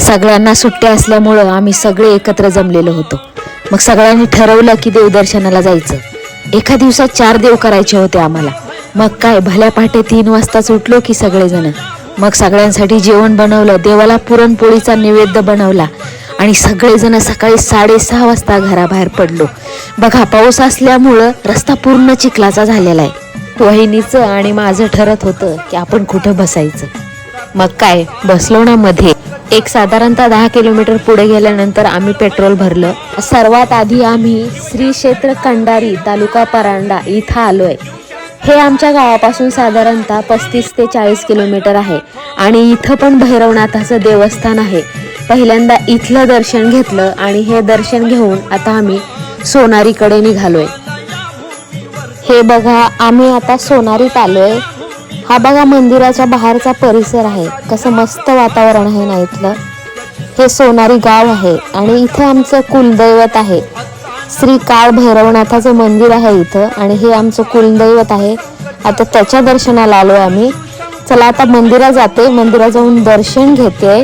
सगळ्यांना सुट्ट्या असल्यामुळं आम्ही सगळे एकत्र जमलेलो होतो. मग सगळ्यांनी ठरवलं की देवदर्शनाला जायचं. एका दिवसात 4 देव करायचे होते आम्हाला. मग काय, भल्या पहाटे 3 वाजताच उठलो की सगळेजण. मग सगळ्यांसाठी जेवण बनवलं, देवाला पुरणपोळीचा नैवेद्य बनवला आणि सगळेजण सकाळी 6:30 वाजता घराबाहेर पडलो. बघा, पाऊस असल्यामुळं रस्ता पूर्ण चिखलाचा झालेला आहे. वहिनीचं आणि माझं ठरत होतं की आपण कुठं बसायचं. मग काय, बसलो ना मध्ये. एक साधारणतः 10 किलोमीटर पुढे गेल्यानंतर आम्ही पेट्रोल भरलं. सर्वात आधी आम्ही श्री क्षेत्र कंडारी, तालुका परांडा इथं आलोय. हे आमच्या गावापासून साधारणतः 35 ते 40 किलोमीटर आहे आणि इथं पण भैरवनाथाचं देवस्थान आहे. पहिल्यांदा इथलं दर्शन घेतलं आणि हे दर्शन घेऊन आता आम्ही सोनारीकडे निघालोय. हे बघा, आम्ही आता सोनारीत आलोय. हा बघा मंदिराच्या बाहेरचा परिसर आहे, कसं मस्त वातावरण आहे ना इथलं. हे सोनारी गाव आहे आणि इथं आमचं कुलदैवत आहे. श्री काळ भैरवनाथाचं मंदिर आहे इथं आणि हे आमचं कुलदैवत आहे. आता त्याच्या दर्शनाला आलोय आम्ही. चला आता मंदिरात जाते, मंदिरात जाऊन दर्शन घेते.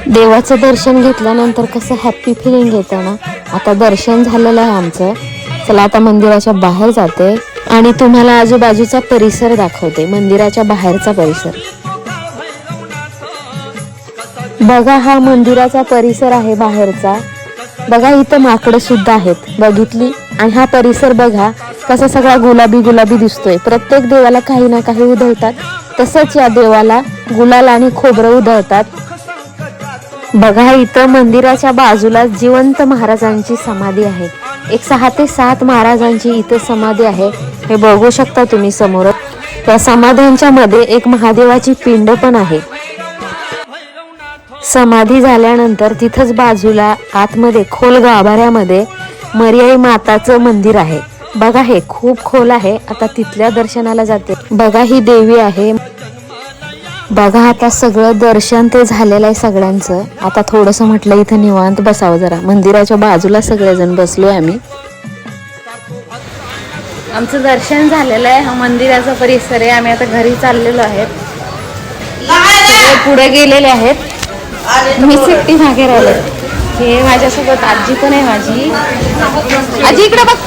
देवाचं दर्शन घेतल्यानंतर कसं हॅप्पी फिलिंग येतं ना. आता दर्शन झालेलं आहे आमचं. चला आता मंदिराच्या बाहेर जाते आणि तुम्हाला आजूबाजूचा परिसर दाखवते, मंदिराच्या बाहेरचा परिसर. बघा, हा मंदिराचा परिसर आहे बाहेरचा. बघा, इथं माकडं सुद्धा आहेत, बघितली. आणि हा परिसर बघा कसा सगळा गुलाबी गुलाबी दिसतोय. प्रत्येक देवाला काही ना काही उधळतात, तसंच या देवाला गुलाल आणि खोबरं उधळतात. बघा, इथं मंदिराच्या बाजूला जिवंत महाराजांची समाधी आहे. एक 6 ते 7 महाराजांची इथं समाधी आहे. हे बघू शकता तुम्ही समोर. त्या समाध्यांच्या मध्ये एक महादेवाची पिंड पण आहे. समाधी झाल्यानंतर तिथंच बाजूला आतमध्ये खोल गाभाऱ्यामध्ये मर्याई माताचं मंदिर आहे. बघा, हे खूप खोल आहे. आता तिथल्या दर्शनाला जाते. बघा, ही देवी आहे. बघा, आता सगळं दर्शन ते झालेलं आहे सगळ्यांचं. आता थोडंसं म्हटलं इथं निवांत बसावं जरा. मंदिराच्या बाजूला सगळेजण बसलोय आम्ही. आमचं दर्शन झालेलं आहे. हा मंदिराचा परिसर आहे. आम्ही आता घरी चाललेलो आहेत. सगळे पुढे गेलेले आहेत. मी सिट्टी मागे राहिले. हे माझ्यासोबत आजी पण आहे माझी. आजी इकडे बघ.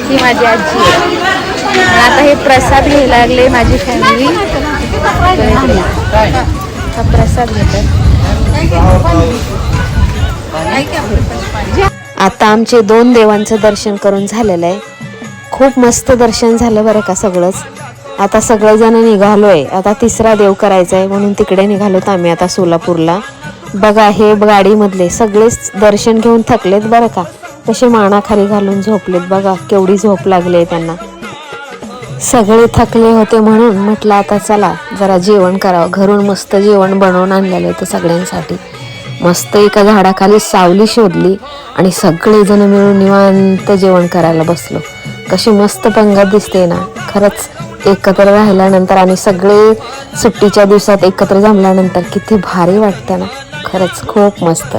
ही माझी आजी आहे. आता हे प्रसाद घ्यायला लागले माझी फॅमिली. हा प्रसाद घेतात. आता आमचे 2 देवांचं दर्शन करून झालेलं आहे. खूप मस्त दर्शन झालं बरं का सगळंच. आता सगळेजण निघालोय. आता 3रा देव करायचा आहे म्हणून तिकडे निघालोत आम्ही आता सोलापूरला. बघा, हे गाडीमधले सगळेच दर्शन घेऊन थकलेत बरं का. कसे मानाखाली घालून झोपलेत. बघा, केवढी झोप लागली त्यांना. सगळे थकले होते म्हणून म्हटलं आता चला जरा जेवण करावं. घरून मस्त जेवण बनवून आणलेलं होतं सगळ्यांसाठी. मस्त एका झाडाखाली सावली शोधली आणि सगळेजण मिळून निवांत जेवण करायला बसलो. कशी मस्त पंगत दिसते ना. खरंच एकत्र राहिल्यानंतर आणि सगळे सुट्टीच्या दिवसात एकत्र जमल्यानंतर किती भारी वाटतं ना. खरंच खूप मस्त.